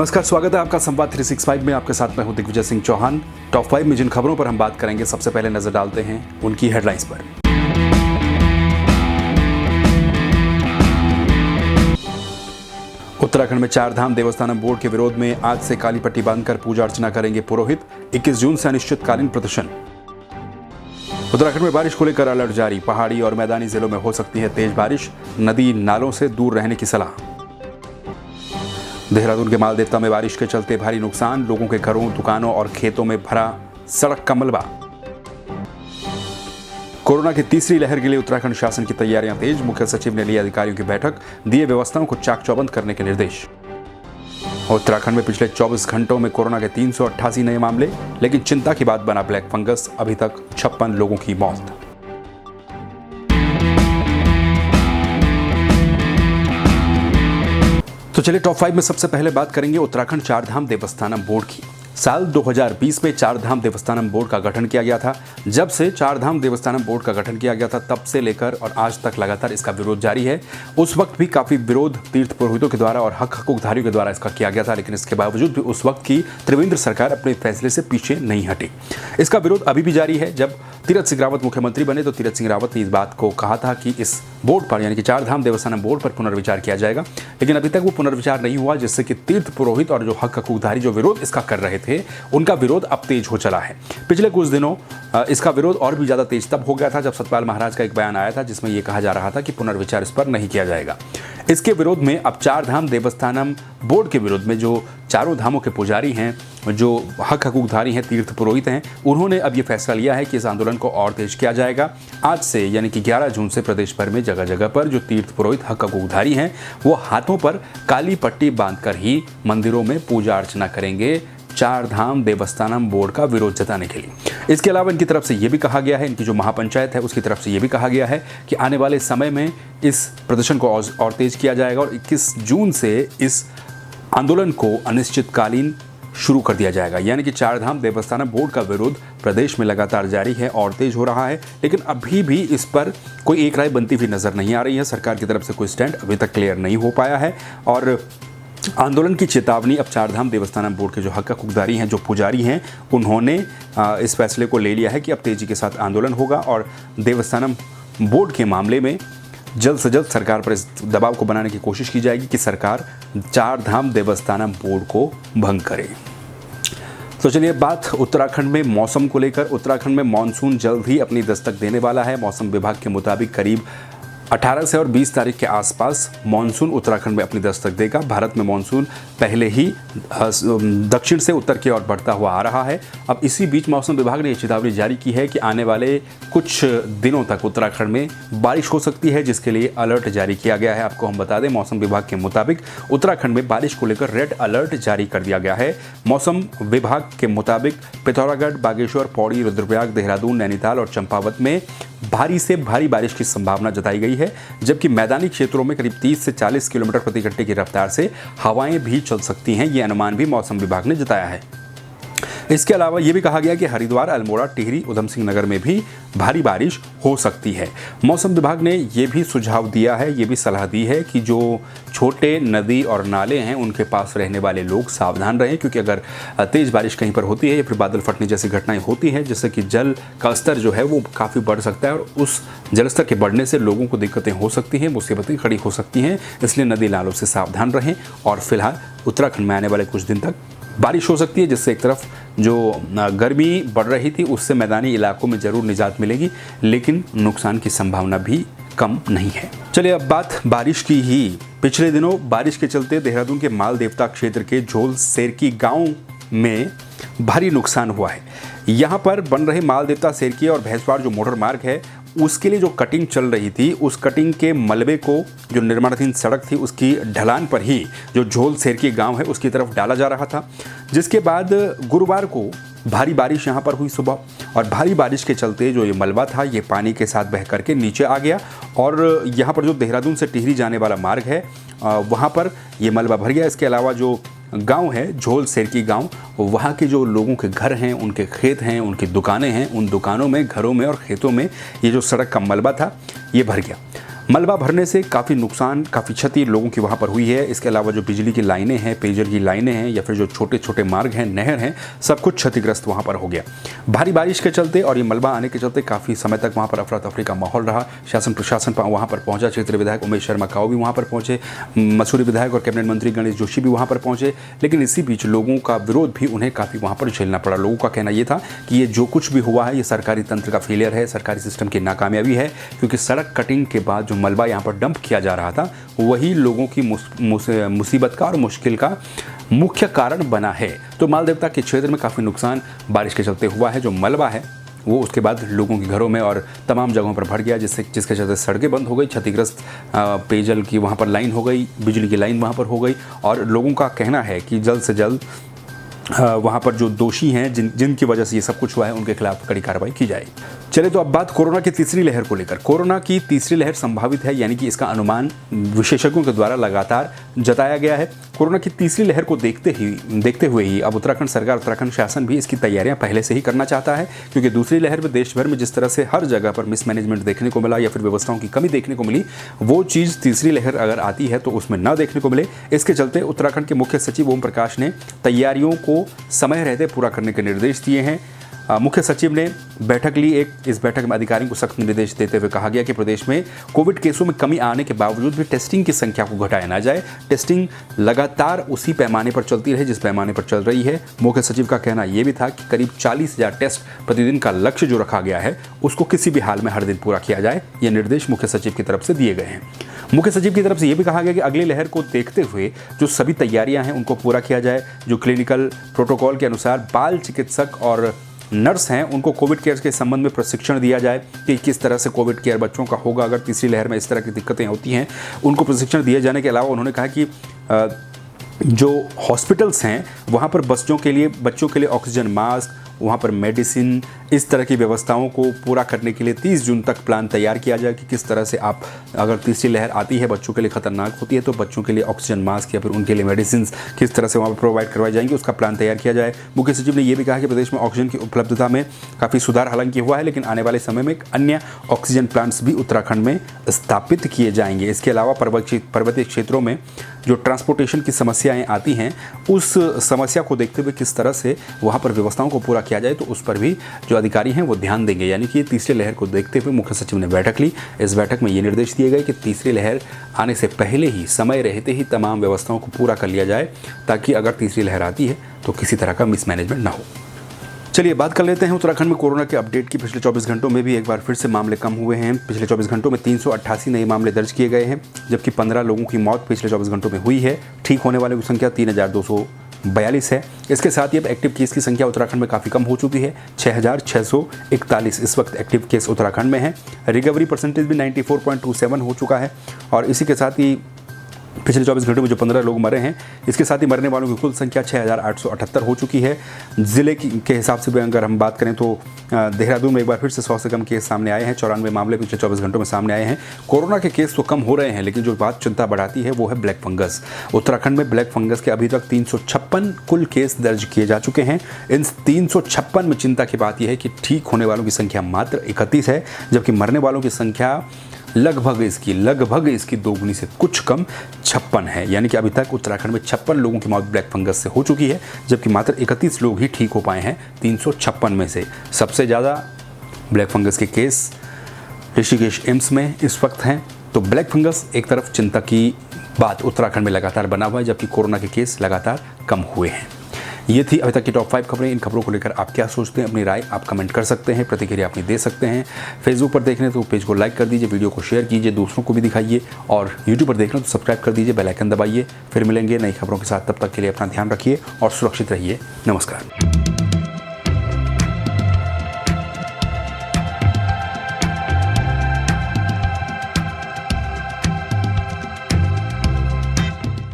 नमस्कार, स्वागत है आपका संवाद 365 में। आपके साथ मैं हूं दिग्विजय सिंह चौहान। टॉप 5 में जिन खबरों पर हम बात करेंगे, सबसे पहले नजर डालते हैं उनकी हेडलाइंस पर। उत्तराखंड में चार धाम देवस्थानम बोर्ड के विरोध में आज से काली पट्टी बांधकर पूजा अर्चना करेंगे पुरोहित। 21 जून से अनिश्चितकालीन प्रदर्शन। उत्तराखंड में बारिश को लेकर अलर्ट जारी। पहाड़ी और मैदानी जिलों में हो सकती है तेज बारिश। नदी नालों से दूर रहने की सलाह। देहरादून के मालदेवता में बारिश के चलते भारी नुकसान। लोगों के घरों, दुकानों और खेतों में भरा सड़क का मलबा। कोरोना की तीसरी लहर के लिए उत्तराखंड शासन की तैयारियां तेज। मुख्य सचिव ने ली अधिकारियों की बैठक, दिए व्यवस्थाओं को चाक चौबंद करने के निर्देश। उत्तराखंड में पिछले 24 घंटों में कोरोना के 388 नए मामले, लेकिन चिंता की बात बना ब्लैक फंगस। अभी तक 56 लोगों की मौत। तो चलिए टॉप 5 में सबसे पहले बात करेंगे उत्तराखंड चारधाम देवस्थानम बोर्ड की। साल 2020 में चारधाम देवस्थानम बोर्ड का गठन किया गया था। जब से चारधाम देवस्थानम बोर्ड का गठन किया गया था, तब से लेकर और आज तक लगातार इसका विरोध जारी है। उस वक्त भी काफी विरोध तीर्थ पुरोहितों के द्वारा और हकूकधारियों के द्वारा इसका किया गया था, लेकिन इसके बावजूद भी उस वक्त की त्रिवेंद्र सरकार अपने फैसले से पीछे नहीं हटी। इसका विरोध अभी भी जारी है। जब तीरथ सिंह रावत मुख्यमंत्री बने तो तीरथ सिंह रावत ने इस बात को कहा था कि इस बोर्ड पर, यानी कि चारधाम देवस्थानम बोर्ड पर पुनर्विचार किया जाएगा, लेकिन अभी तक वो पुनर्विचार नहीं हुआ, जिससे कि तीर्थ पुरोहित और जो हकूकधारी जो विरोध इसका कर रहे थे, उनका विरोध अब तेज हो चला है। पिछले कुछ दिनों इसका विरोध और भी ज्यादा तेज तब हो गया था जब सतपाल महाराज का एक बयान आया था, जिसमें यह कहा जा रहा था कि पुनर्विचार इस पर नहीं किया जाएगा। इसके विरोध में अब चारधाम देवस्थानम बोर्ड के विरोध में जो चारों धामों के पुजारी हैं, जो हकूकधारी हैं, तीर्थ पुरोहित हैं, उन्होंने अब ये फैसला लिया है कि इस आंदोलन को और तेज किया जाएगा। आज से यानी कि 11 जून से प्रदेश भर में जगह जगह पर जो तीर्थ पुरोहित हकूकधारी हैं, वो हाथों पर काली पट्टी बांधकर ही मंदिरों में पूजा अर्चना करेंगे, चारधाम देवस्थानम बोर्ड का विरोध जताने के लिए। इसके अलावा इनकी तरफ से यह भी कहा गया है, इनकी जो महापंचायत है उसकी तरफ से यह भी कहा गया है कि आने वाले समय में इस प्रदर्शन को और तेज किया जाएगा और 21 जून से इस आंदोलन को अनिश्चितकालीन शुरू कर दिया जाएगा। यानी कि चारधाम देवस्थानम बोर्ड का विरोध प्रदेश में लगातार जारी है और तेज हो रहा है, लेकिन अभी भी इस पर कोई एक राय बनती हुई नजर नहीं आ रही है। सरकार की तरफ से कोई स्टैंड अभी तक क्लियर नहीं हो पाया है और आंदोलन की चेतावनी अब चारधाम देवस्थानम बोर्ड के जो हकूकधारी हैं, जो पुजारी हैं, उन्होंने इस फैसले को ले लिया है कि अब तेजी के साथ आंदोलन होगा और देवस्थानम बोर्ड के मामले में जल्द से जल्द सरकार पर इस दबाव को बनाने की कोशिश की जाएगी कि सरकार चारधाम देवस्थानम बोर्ड को भंग करे। तो चलिए बात उत्तराखंड में मौसम को लेकर। उत्तराखंड में मानसून जल्द ही अपनी दस्तक देने वाला है। मौसम विभाग के मुताबिक करीब 18 से और 20 तारीख के आसपास मानसून उत्तराखंड में अपनी दस्तक देगा। भारत में मानसून पहले ही दक्षिण से उत्तर की ओर बढ़ता हुआ आ रहा है। अब इसी बीच मौसम विभाग ने यह चेतावनी जारी की है कि आने वाले कुछ दिनों तक उत्तराखंड में बारिश हो सकती है, जिसके लिए अलर्ट जारी किया गया है। आपको हम बता दें, मौसम विभाग के मुताबिक उत्तराखंड में बारिश को लेकर रेड अलर्ट जारी कर दिया गया है। मौसम विभाग के मुताबिक पिथौरागढ़, बागेश्वर, पौड़ी, रुद्रप्रयाग, देहरादून, नैनीताल और चंपावत में भारी से भारी बारिश की संभावना जताई गई है, जबकि मैदानी क्षेत्रों में करीब 30 से 40 किलोमीटर प्रति घंटे की रफ्तार से हवाएं भी चल सकती हैं। ये अनुमान भी मौसम विभाग ने जताया है। इसके अलावा ये भी कहा गया कि हरिद्वार, अल्मोड़ा, टिहरी, उधम सिंह नगर में भी भारी बारिश हो सकती है। मौसम विभाग ने ये भी सुझाव दिया है, ये भी सलाह दी है कि जो छोटे नदी और नाले हैं, उनके पास रहने वाले लोग सावधान रहें, क्योंकि अगर तेज बारिश कहीं पर होती है या फिर बादल फटने जैसी घटनाएं होती हैं, जिससे कि जल का स्तर जो है वो काफ़ी बढ़ सकता है और उस जलस्तर के बढ़ने से लोगों को दिक्कतें हो सकती हैं, मुसीबतें खड़ी हो सकती हैं। इसलिए नदी नालों से सावधान रहें। और फिलहाल उत्तराखंड में आने वाले कुछ दिन तक बारिश हो सकती है, जिससे एक तरफ जो गर्मी बढ़ रही थी उससे मैदानी इलाकों में ज़रूर निजात मिलेगी, लेकिन नुकसान की संभावना भी कम नहीं है। चलिए अब बात बारिश की ही। पिछले दिनों बारिश के चलते देहरादून के मालदेवता क्षेत्र के झोल सेरकी गांव में भारी नुकसान हुआ है। यहाँ पर बन रहे मालदेवता, सेरकी और भैंसवाड़ जो मोटर मार्ग है, उसके लिए जो कटिंग चल रही थी, उस कटिंग के मलबे को जो निर्माणाधीन सड़क थी उसकी ढलान पर ही जो झोल सेरकी गांव है उसकी तरफ डाला जा रहा था, जिसके बाद गुरुवार को भारी बारिश यहाँ पर हुई सुबह। और भारी बारिश के चलते जो ये मलबा था, ये पानी के साथ बह करके नीचे आ गया और यहाँ पर जो देहरादून से टिहरी जाने वाला मार्ग है, वहाँ पर ये मलबा भर गया। इसके अलावा जो गांव है झोल सेरकी गांव, वहाँ के जो लोगों के घर हैं, उनके खेत हैं, उनकी दुकानें हैं, उन दुकानों में, घरों में और खेतों में ये जो सड़क का मलबा था ये भर गया। मलबा भरने से काफ़ी नुकसान, काफ़ी क्षति लोगों की वहाँ पर हुई है। इसके अलावा जो बिजली की लाइनें हैं, पेयजल की लाइनें हैं या फिर जो छोटे छोटे मार्ग हैं, नहर हैं, सब कुछ क्षतिग्रस्त वहाँ पर हो गया। भारी बारिश के चलते और ये मलबा आने के चलते काफ़ी समय तक वहाँ पर अफरा तफरी का माहौल रहा। शासन प्रशासन वहाँ पर पहुँचा, क्षेत्रीय विधायक उमेश शर्मा काऊ भी वहाँ पर पहुँचे, मसूरी विधायक और कैबिनेट मंत्री गणेश जोशी भी वहाँ पर पहुँचे। लेकिन इसी बीच लोगों का विरोध भी उन्हें काफ़ी वहाँ पर झेलना पड़ा। लोगों का कहना ये था कि ये जो कुछ भी हुआ है ये सरकारी तंत्र का फेलियर है, सरकारी सिस्टम की नाकामयाबी है, क्योंकि सड़क कटिंग के बाद जो मलबा यहाँ पर डंप किया जा रहा था वही लोगों की मुसीबत का और मुश्किल का मुख्य कारण बना है। तो मालदेवता के क्षेत्र में काफ़ी नुकसान बारिश के चलते हुआ है। जो मलबा है वो उसके बाद लोगों के घरों में और तमाम जगहों पर भर गया, जिसके चलते सड़कें बंद हो गई, क्षतिग्रस्त पेयजल की वहाँ पर लाइन हो गई, बिजली की लाइन वहाँ पर हो गई। और लोगों का कहना है कि जल्द से जल्द वहाँ पर जो दोषी हैं जिनकी वजह से ये सब कुछ हुआ है उनके खिलाफ कड़ी कार्रवाई की जाए। चलिए तो अब बात कोरोना की तीसरी लहर को लेकर। कोरोना की तीसरी लहर संभावित है, यानी कि इसका अनुमान विशेषज्ञों के द्वारा लगातार जताया गया है। कोरोना की तीसरी लहर को देखते हुए ही अब उत्तराखंड सरकार, उत्तराखंड शासन भी इसकी तैयारियां पहले से ही करना चाहता है, क्योंकि दूसरी लहर में देश भर में जिस तरह से हर जगह पर मिसमैनेजमेंट देखने को मिला या फिर व्यवस्थाओं की कमी देखने को मिली, वो चीज़ तीसरी लहर अगर आती है तो उसमें न देखने को मिले। इसके चलते उत्तराखंड के मुख्य सचिव ओम प्रकाश ने तैयारियों को समय रहते पूरा करने के निर्देश दिए हैं। मुख्य सचिव ने बैठक ली। इस बैठक में अधिकारियों को सख्त निर्देश देते हुए कहा गया कि प्रदेश में कोविड केसों में कमी आने के बावजूद भी टेस्टिंग की संख्या को घटाया ना जाए। टेस्टिंग लगातार उसी पैमाने पर चलती रहे जिस पैमाने पर चल रही है। मुख्य सचिव का कहना यह भी था कि करीब 40,000 टेस्ट प्रतिदिन का लक्ष्य जो रखा गया है उसको किसी भी हाल में हर दिन पूरा किया जाए। ये निर्देश मुख्य सचिव की तरफ से दिए गए हैं। मुख्य सचिव की तरफ से यह भी कहा गया कि अगली लहर को देखते हुए जो सभी तैयारियां हैं उनको पूरा किया जाए। जो क्लिनिकल प्रोटोकॉल के अनुसार बाल चिकित्सक और नर्स हैं उनको कोविड केयर के संबंध में प्रशिक्षण दिया जाए कि किस तरह से कोविड केयर बच्चों का होगा अगर तीसरी लहर में इस तरह की दिक्कतें होती हैं। उनको प्रशिक्षण दिए जाने के अलावा उन्होंने कहा कि जो हॉस्पिटल्स हैं वहाँ पर बच्चों के लिए ऑक्सीजन मास्क, वहाँ पर मेडिसिन, इस तरह की व्यवस्थाओं को पूरा करने के लिए 30 जून तक प्लान तैयार किया जाए कि किस तरह से आप अगर तीसरी लहर आती है, बच्चों के लिए खतरनाक होती है, तो बच्चों के लिए ऑक्सीजन मास्क या फिर उनके लिए मेडिसिन किस तरह से वहाँ पर प्रोवाइड करवाई जाएंगी, उसका प्लान तैयार किया जाए। मुख्य सचिव ने यह भी कहा कि प्रदेश में ऑक्सीजन की उपलब्धता में काफ़ी सुधार हालांकि हुआ है, लेकिन आने वाले समय में अन्य ऑक्सीजन प्लांट्स भी उत्तराखंड में स्थापित किए जाएंगे। इसके अलावा पर्वतीय क्षेत्रों में जो ट्रांसपोर्टेशन की समस्याएं आती हैं उस समस्या को देखते हुए किस तरह से वहाँ पर व्यवस्थाओं को पूरा किया जाए, तो उस पर भी जो अधिकारी हैं वो ध्यान देंगे। यानी कि तीसरी लहर को देखते हुए मुख्य सचिव ने बैठक ली। इस बैठक में ये निर्देश दिए गए कि तीसरी लहर आने से पहले ही, समय रहते ही तमाम व्यवस्थाओं को पूरा कर लिया जाए, ताकि अगर तीसरी लहर आती है तो किसी तरह का मिसमैनेजमेंट ना हो। चलिए बात कर लेते हैं उत्तराखंड में कोरोना के अपडेट की। पिछले 24 घंटों में भी एक बार फिर से मामले कम हुए हैं। पिछले 24 घंटों में 388 नए मामले दर्ज किए गए हैं, जबकि 15 लोगों की मौत पिछले 24 घंटों में हुई है। ठीक होने वालों की संख्या 3,242 है। इसके साथ ही अब एक्टिव केस की संख्या उत्तराखंड में काफ़ी कम हो चुकी है। 6,641 इस वक्त एक्टिव केस उत्तराखंड में है। रिकवरी परसेंटेज भी 94.27 हो चुका है। और इसी के साथ ही पिछले 24 घंटों में जो 15 लोग मरे हैं, इसके साथ ही मरने वालों की कुल संख्या 6,878 हो चुकी है। ज़िले के हिसाब से भी अगर हम बात करें तो देहरादून में एक बार फिर से 100 से कम केस सामने आए हैं। 94 मामले पिछले 24 घंटों में सामने आए हैं। कोरोना के केस तो कम हो रहे हैं, लेकिन जो बात चिंता बढ़ाती है वो है ब्लैक फंगस। उत्तराखंड में ब्लैक फंगस के अभी तक 356 कुल केस दर्ज किए जा चुके हैं। इन 356 में चिंता की बात यह है कि ठीक होने वालों की संख्या मात्र 31 है, जबकि मरने वालों की संख्या लगभग इसकी दोगुनी से कुछ कम 56 है। यानी कि अभी तक उत्तराखंड में 56 लोगों की मौत ब्लैक फंगस से हो चुकी है, जबकि मात्र 31 लोग ही ठीक हो पाए हैं 356 में से। सबसे ज़्यादा ब्लैक फंगस के केस ऋषिकेश एम्स में इस वक्त हैं। तो ब्लैक फंगस एक तरफ चिंता की बात उत्तराखंड में लगातार बना हुआ है, जबकि कोरोना के केस लगातार कम हुए हैं। ये थी अभी तक की टॉप 5 खबरें। इन खबरों को लेकर आप क्या सोचते हैं, अपनी राय आप कमेंट कर सकते हैं, प्रतिक्रिया अपनी दे सकते हैं। फेसबुक पर देख रहे हैं तो पेज को लाइक कर दीजिए, वीडियो को शेयर कीजिए, दूसरों को भी दिखाइए, और यूट्यूब पर देख रहे हैं तो सब्सक्राइब कर दीजिए, बेल आइकन दबाइए। फिर मिलेंगे नई खबरों के साथ, तब तक के लिए अपना ध्यान रखिए और सुरक्षित रहिए। नमस्कार।